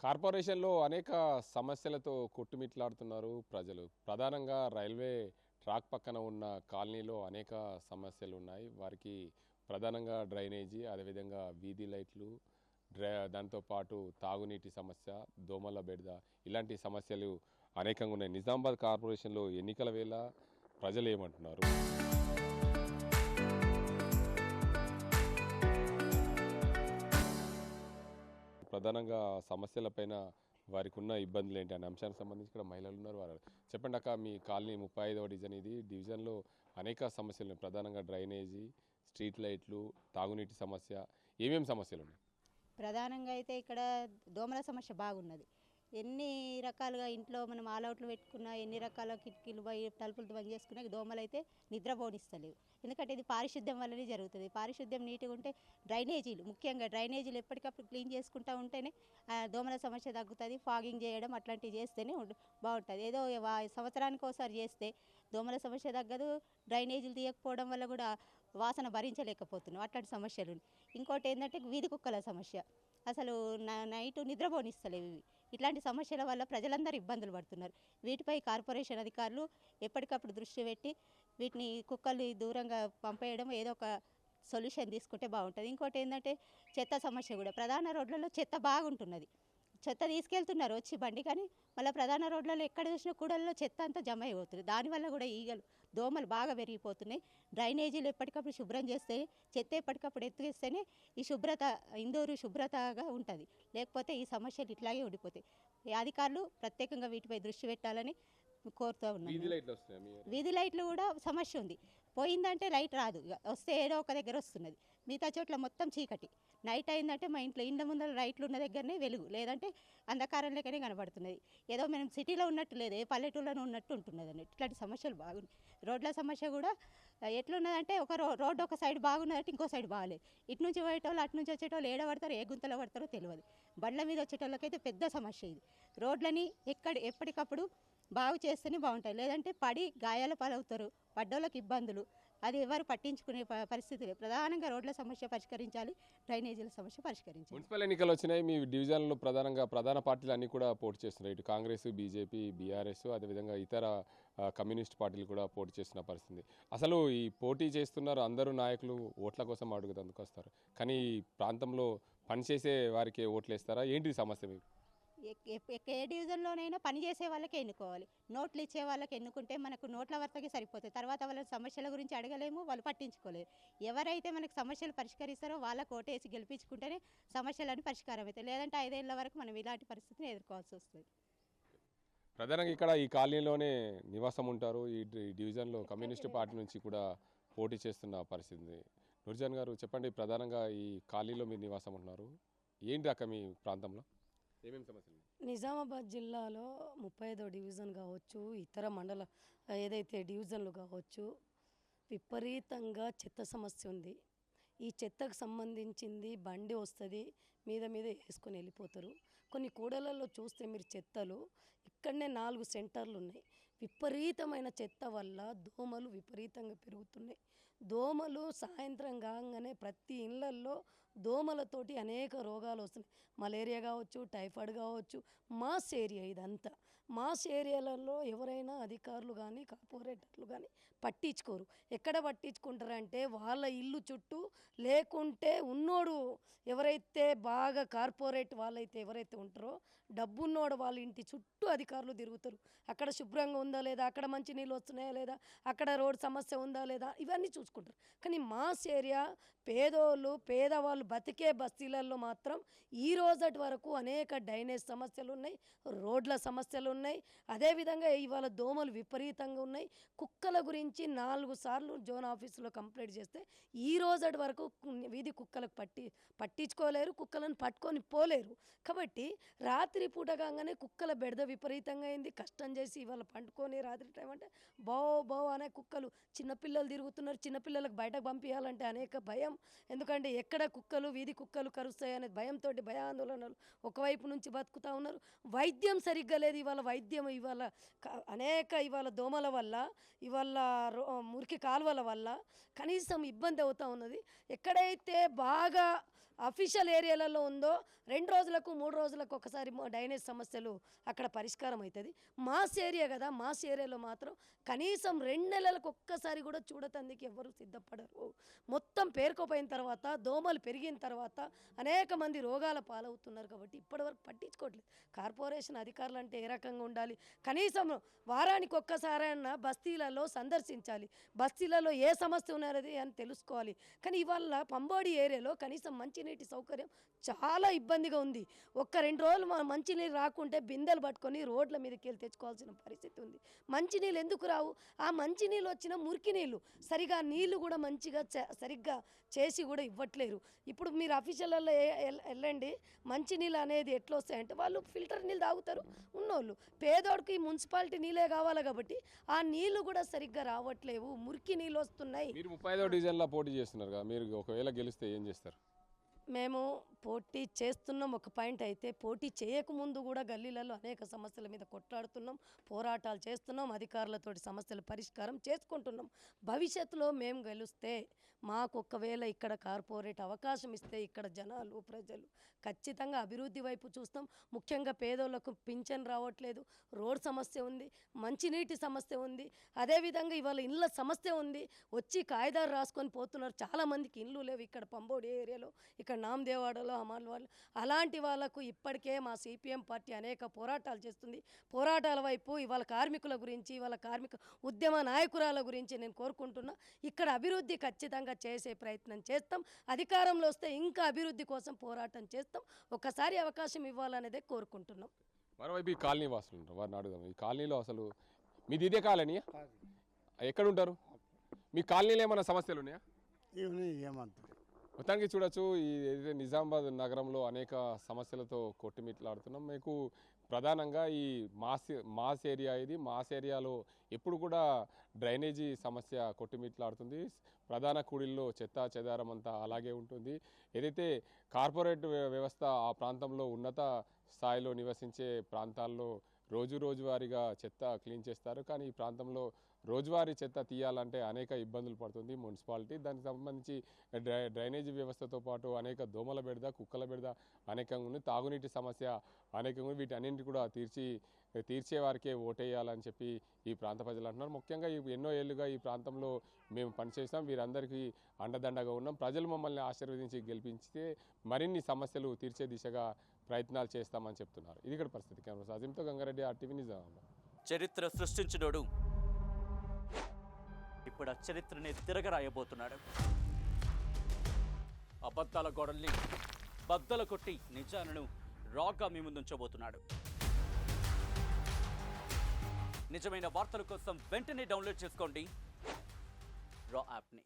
కార్పొరేషన్లో అనేక సమస్యలతో కొట్టుమిట్లాడుతున్నారు ప్రజలు. ప్రధానంగా రైల్వే ట్రాక్ పక్కన ఉన్న కాలనీలో అనేక సమస్యలు ఉన్నాయి. వారికి ప్రధానంగా డ్రైనేజీ, అదేవిధంగా వీధి లైట్లు, దాంతోపాటు తాగునీటి సమస్య, దోమల బెడద ఇలాంటి సమస్యలు అనేకంగా ఉన్నాయి. నిజామాబాద్ కార్పొరేషన్లో ఎన్నికల వేళ ప్రజలు ఏమంటున్నారు? ప్రధానంగా సమస్యలపైన వారికి ఉన్న ఇబ్బందులు ఏంటి అనే అంశానికి సంబంధించి ఇక్కడ మహిళలు ఉన్నారు. వారు చెప్పండి అక్క, మీ కాలనీ 35వ డివిజన్ ఇది. డివిజన్లో అనేక సమస్యలు ఉన్నాయి. ప్రధానంగా డ్రైనేజీ, స్ట్రీట్ లైట్లు, తాగునీటి సమస్య, ఏమేమి సమస్యలు ఉన్నాయి? ప్రధానంగా అయితే ఇక్కడ దోమల సమస్య బాగున్నది. ఎన్ని రకాలుగా ఇంట్లో మనం ఆల్అవుట్లు పెట్టుకున్నా, ఎన్ని రకాల కిటికీలు తలుపులు బంద్ చేసుకున్నా దోమలు అయితే నిద్రపోనిస్తలేవు. ఎందుకంటే ఇది పారిశుద్ధ్యం వల్లనే జరుగుతుంది. పారిశుద్ధ్యం నీట్గా ఉంటే ముఖ్యంగా డ్రైనేజీలు ఎప్పటికప్పుడు క్లీన్ చేసుకుంటూ ఉంటేనే దోమల సమస్య తగ్గుతుంది. ఫాగింగ్ చేయడం అట్లాంటివి చేస్తేనే బాగుంటుంది. ఏదో సంవత్సరానికి ఒకసారి చేస్తే దోమల సమస్య తగ్గదు. డ్రైనేజీలు తీయకపోవడం వల్ల కూడా వాసన భరించలేకపోతున్నాం. అట్లాంటి సమస్యలు. ఇంకోటి ఏంటంటే వీధి కుక్కల సమస్య. అసలు నైట్ నిద్రపోనిస్తలేవు. ఇట్లాంటి సమస్యల వల్ల ప్రజలందరూ ఇబ్బందులు పడుతున్నారు. వీటిపై కార్పొరేషన్ అధికారులు ఎప్పటికప్పుడు దృష్టి పెట్టి వీటిని కుక్కల్ని దూరంగా పంపేయడం, ఏదో ఒక సొల్యూషన్ తీసుకుంటే బాగుంటుంది. ఇంకోటి ఏంటంటే చెత్త సమస్య కూడా. ప్రధాన రోడ్లలో చెత్త బాగుంటున్నది. చెత్త తీసుకెళ్తున్నారు వచ్చి బండి, కానీ మళ్ళీ ప్రధాన రోడ్లలో ఎక్కడ చూసినా కూడల్లో చెత్త అంతా జమ అయిపోతుంది. దానివల్ల కూడా ఈగలు, దోమలు బాగా పెరిగిపోతున్నాయి. డ్రైనేజీలు ఎప్పటికప్పుడు శుభ్రం చేస్తే, చెత్త ఎప్పటికప్పుడు ఎత్తుకేస్తేనే ఈ ఇందూరు శుభ్రతగా ఉంటుంది. లేకపోతే ఈ సమస్యలు ఇట్లాగే ఉండిపోతాయి. ఈ అధికారులు ప్రత్యేకంగా వీటిపై దృష్టి పెట్టాలని కోరుతూ ఉన్నాను. వీధి లైట్లు కూడా సమస్య ఉంది. పోయిందంటే లైట్ రాదు, వస్తే ఏదో ఒక దగ్గర వస్తున్నది. మిగతా చోట్ల మొత్తం చీకటి. నైట్ అయిందంటే మా ఇండ్ల ముందర లైట్లు ఉన్న దగ్గరనే వెలుగు, లేదంటే అంధకారం లెక్కనే కనబడుతున్నది. ఏదో మనం సిటీలో ఉన్నట్టు లేదు, ఏ పల్లెటూళ్ళలో ఉన్నట్టు ఉంటున్నది అన్నట్టు. ఇట్లాంటి సమస్యలు బాగున్నాయి. రోడ్ల సమస్య కూడా ఎట్లున్నదంటే ఒక రోడ్డు ఒక సైడ్ బాగున్నదంటే ఇంకో సైడ్ బాగాలేదు. ఇటు నుంచి పోయేటోళ్ళు అటు నుంచి వచ్చేటోళ్ళు ఏడ పడతారో, ఏ గుంతలో పడతారో తెలియదు. బండ్ల మీద వచ్చేటోళ్ళకైతే పెద్ద సమస్య ఇది. రోడ్లని ఎప్పటికప్పుడు బాగు చేస్తేనే బాగుంటాయి. లేదంటే పడి గాయాల పాలవుతారు. పడ్డోళ్ళకి ఇబ్బందులు. అది ఎవరు పట్టించుకునే పరిస్థితి లేదు. ప్రధానంగా రోడ్ల సమస్య పరిష్కరించాలి, డ్రైనేజీల సమస్య పరిష్కరించాలి. మున్సిపల్ ఎన్నికలు వచ్చినాయి. మీ డివిజన్లో ప్రధాన పార్టీలు అన్నీ కూడా పోటీ చేస్తున్నాయి. ఇటు కాంగ్రెస్, బీజేపీ, బీఆర్ఎస్, అదేవిధంగా ఇతర కమ్యూనిస్ట్ పార్టీలు కూడా పోటీ చేస్తున్న పరిస్థితి. అసలు ఈ పోటీ చేస్తున్నారు అందరూ నాయకులు ఓట్ల కోసం అడుగుతందుకు వస్తారు, కానీ ఈ ప్రాంతంలో పనిచేసే వారికి ఓట్లు వేస్తారా? ఏంటి సమస్య మీకు? ఏ డివిజన్లోనైనా పనిచేసే వాళ్ళకే ఎన్నుకోవాలి. నోట్లు ఇచ్చే వాళ్ళకి ఎన్నుకుంటే మనకు నోట్ల వర్తకే సరిపోతుంది. తర్వాత వాళ్ళ సమస్యల గురించి అడగలేము, వాళ్ళు పట్టించుకోలేరు. ఎవరైతే మనకు సమస్యలు పరిష్కరిస్తారో వాళ్ళకు ఓటేసి గెలిపించుకుంటేనే సమస్యలను పరిష్కారం అవుతాయి. లేదంటే 5 ఏళ్ల వరకు మనం ఇలాంటి పరిస్థితిని ఎదుర్కోవాల్సి వస్తుంది. ప్రధానంగా ఇక్కడ ఈ కాలనీలోనే నివాసం ఉంటారు. ఈ డివిజన్లో కమ్యూనిస్టు పార్టీ నుంచి కూడా పోటీ చేస్తున్న పరిస్థితి. నూర్జాన్ గారు చెప్పండి, ప్రధానంగా ఈ కాలనీలో మీరు నివాసం ఉంటున్నారు, ఏంటి అక్క మీ ప్రాంతంలో ఏమేమి సమస్యలు? నిజామాబాద్ జిల్లాలో 35వ డివిజన్ కావచ్చు, ఇతర మండల ఏదైతే డివిజన్లు కావచ్చు, విపరీతంగా చెత్త సమస్య ఉంది. ఈ చెత్తకు సంబంధించింది బండి వస్తుంది, మీద వేసుకొని వెళ్ళిపోతారు. కొన్ని కూడలలో చూస్తే మీరు చెత్తలు ఇక్కడనే 4 సెంటర్లు ఉన్నాయి. విపరీతమైన చెత్త వల్ల దోమలు విపరీతంగా పెరుగుతున్నాయి. దోమలు సాయంత్రం కాగానే ప్రతి ఇళ్లల్లో దోమలతోటి అనేక రోగాలు వస్తున్నాయి. మలేరియా కావచ్చు, టైఫాయిడ్ కావచ్చు. మాస్ ఏరియా ఇదంతా. మాస్ ఏరియాలలో ఎవరైనా అధికారులు కానీ కార్పొరేటర్లు కానీ పట్టించుకోరు. ఎక్కడ పట్టించుకుంటారంటే వాళ్ళ ఇల్లు చుట్టూ, లేకుంటే ఉన్నోడు ఎవరైతే బాగా కార్పొరేట్ వాళ్ళైతే ఎవరైతే ఉంటారో డబ్బున్నోడు వాళ్ళ ఇంటి చుట్టూ అధికారులు తిరుగుతారు. అక్కడ శుభ్రంగా ఉందా లేదా, అక్కడ మంచి నీళ్ళు వస్తున్నాయా లేదా, అక్కడ రోడ్ సమస్య ఉందా లేదా, ఇవన్నీ చూసుకుంటారు. కానీ మాస్ ఏరియా పేదవాళ్ళు బతికే బస్తీలలో మాత్రం ఈ రోజటి వరకు అనేక డ్రైనేజ్ సమస్యలు ఉన్నాయి, రోడ్ల సమస్యలు ఉన్నాయి. అదేవిధంగా ఇవాళ దోమలు విపరీతంగా ఉన్నాయి. కుక్కల గురించి 4 సార్లు జోన్ ఆఫీసులో కంప్లైంట్ చేస్తే ఈ రోజటి వరకు వీధి కుక్కలకు పట్టించుకోలేరు, కుక్కలను పట్టుకొని పోలేరు. కాబట్టి రాత్రి పూట కాగానే కుక్కల బెడద విపరీతంగా అయింది. కష్టం చేసి ఇవాళ పండుకొని రాత్రి టైం అంటే బావు అనే కుక్కలు, చిన్నపిల్లలు తిరుగుతున్నారు. చిన్నపిల్లలకు బయటకు పంపించాలంటే అనేక భయం. ఎందుకంటే ఎక్కడ కుక్కలు, వీధి కుక్కలు కరుస్తాయనే భయంతో భయాందోళనలు ఒకవైపు నుంచి బతుకుతూ ఉన్నారు. వైద్యం సరిగ్గా లేదు. ఇవాళ దోమల వల్ల, ఇవాళ మురికి కాలువల వల్ల కనీసం ఇబ్బంది అవుతూ ఉన్నది. ఎక్కడైతే బాగా అఫీషియల్ ఏరియాలలో ఉందో 2 రోజులకు 3 రోజులకు ఒకసారి డ్రైనేజ్ సమస్యలు అక్కడ పరిష్కారం అవుతుంది. మాస్ ఏరియా కదా, మాస్ ఏరియాలో మాత్రం కనీసం 2 నెలలకు ఒక్కసారి కూడా చూడటానికి ఎవరు సిద్ధపడరు. మొత్తం పేరుకోపోయిన తర్వాత, దోమలు పెరిగిన తర్వాత అనేక మంది రోగాల పాలవుతున్నారు. కాబట్టి ఇప్పటివరకు పట్టించుకోవట్లేదు. కార్పొరేషన్ అధికారులు అంటే ఏ రకంగా ఉండాలి, కనీసం వారానికి ఒక్కసారైనా బస్తీలలో సందర్శించాలి, బస్తీలలో ఏ సమస్య ఉన్నది అని తెలుసుకోవాలి. కానీ ఇవాళ పంబోడి ఏరియాలో కనీసం మంచినీటి సౌకర్యం చాలా ఇబ్బందిగా ఉంది. 1-2 రోజులు మంచినీళ్ళు రాకుంటే బిందెలు పట్టుకొని రోడ్ల మీదకి వెళ్ళి తెచ్చుకోవాల్సిన పరిస్థితి ఉంది. మంచినీళ్ళు ఎందుకు రావు? ఆ మంచినీళ్ళు వచ్చిన మురికి నీళ్ళు సరిగా నీళ్లు కూడా మంచిగా సరిగ్గా చేసి కూడా ఇవ్వట్లేరు. ఇప్పుడు మీరు అఫీషియల్లో వెళ్ళండి, మంచినీళ్ళు అనేది ఎట్లా వస్తాయంటే వాళ్ళు ఫిల్టర్ నీళ్ళు తాగుతారు ఉన్నోళ్ళు. పేదోడికి మున్సిపాలిటీ నీళ్ళే కావాలి కాబట్టి ఆ నీళ్లు కూడా సరిగ్గా రావట్లేవు, మురికి నీళ్ళు వస్తున్నాయి. మీరు 35వ డివిజన్లో పోటీ చేస్తున్నారు కదా, మీరు ఒకవేళ గెలిస్తే ఏం చేస్తారు? మేము పోటీ చేస్తున్నాం ఒక పాయింట్ అయితే, పోటీ చేయకముందు కూడా గల్లీలలో అనేక సమస్యల మీద కొట్లాడుతున్నాం, పోరాటాలు చేస్తున్నాం, అధికారులతోటి సమస్యల పరిష్కారం చేసుకుంటున్నాం. భవిష్యత్తులో మేము గెలిస్తే మాకు ఒకవేళ ఇక్కడ కార్పొరేట్ అవకాశం ఇస్తే ఇక్కడ జనాలు ప్రజలు ఖచ్చితంగా అభివృద్ధి వైపు చూస్తాం. ముఖ్యంగా పేదోళ్లకు పింఛన్ రావట్లేదు, రోడ్ సమస్య ఉంది, మంచినీటి సమస్య ఉంది, అదేవిధంగా ఇవాళ ఇళ్ళ సమస్య ఉంది. వచ్చి కాయిదారు రాసుకొని పోతున్నారు. చాలామందికి ఇళ్ళు లేవు ఇక్కడ పంబోడి ఏరియాలో, ఇక్కడ నామదేవాడలో, అమర్వాళ్ళు. అలాంటి వాళ్ళకు ఇప్పటికే మా సిపిఎం పార్టీ అనేక పోరాటాలు చేస్తుంది. పోరాటాల వైపు ఇవాళ కార్మికుల గురించి, ఇవాళ కార్మిక ఉద్యమ నాయకురాల గురించి నేను కోరుకుంటున్నా. ఇక్కడ అభివృద్ధి ఖచ్చితంగా చేసే ప్రయత్నం చేస్తాం. అధికారంలో వస్తే ఇంకా అభివృద్ధి కోసం పోరాటం చేస్తాం. ఒక్కసారి అవకాశం ఇవ్వాలనేదే కోరుకుంటున్నాం. మరోవైపు ఈ కాలనీ వాసులు ఉంటారు, వారిని అడుగుదాం. ఈ కాలనీలో అసలు మీది ఇదే కాలనీ? ఎక్కడ ఉంటారు? మీ కాలనీలో ఏమైనా సమస్యలు ఉన్నాయా? ఏమంటారు మొత్తానికి చూడొచ్చు, ఈ ఏదైతే నిజామాబాద్ నగరంలో అనేక సమస్యలతో కొట్టుమిట్లాడుతున్నాం. మీకు ప్రధానంగా ఈ మాస్ ఏరియా, ఇది మాస్ ఏరియాలో ఎప్పుడు కూడా డ్రైనేజీ సమస్య కొట్టుమిట్లాడుతుంది. ప్రధాన కూడిల్లో చెత్త చెదారం అంతా అలాగే ఉంటుంది. ఏదైతే కార్పొరేట్ వ్యవస్థ ఆ ప్రాంతంలో ఉన్నత స్థాయిలో నివసించే ప్రాంతాల్లో రోజువారీగా చెత్త క్లీన్ చేస్తారు. కానీ ఈ ప్రాంతంలో రోజువారీ చెత్త తీయాలంటే అనేక ఇబ్బందులు పడుతుంది మున్సిపాలిటీ. దానికి సంబంధించి డ్రైనేజీ వ్యవస్థతో పాటు అనేక దోమల బెడద, కుక్కల బెడద అనేకంగా ఉంది. తాగునీటి సమస్య అనేకంగా ఉంది. వీటన్నింటి కూడా తీర్చే వారికే ఓటేయాలని చెప్పి ఈ ప్రాంత ప్రజలు అంటున్నారు. ముఖ్యంగా ఎన్నో ఏళ్ళుగా ఈ ప్రాంతంలో మేము పనిచేస్తాం, వీరందరికీ అండదండగా ఉన్నాం. ప్రజలు మమ్మల్ని ఆశీర్వదించి గెలిపించితే మరిన్ని సమస్యలు తీర్చే దిశగా ప్రయత్నాలు చేస్తామని చెప్తున్నారు. ఇది ఇక్కడ పరిస్థితి. కెమెరా సాజింతో గంగారెడ్డి, RTV నిజామాబాద్. చరిత్ర సృష్టించినోడు ఇప్పుడు ఆ చరిత్రని తిరగరాయబోతున్నాడు. అబద్ధాల గోడల్ని బద్దలు కొట్టి నిజాలను రాగా మీ ముందుంచబోతున్నాడు. నిజమైన వార్తల కోసం వెంటనే డౌన్లోడ్ చేసుకోండి రా యాప్ని.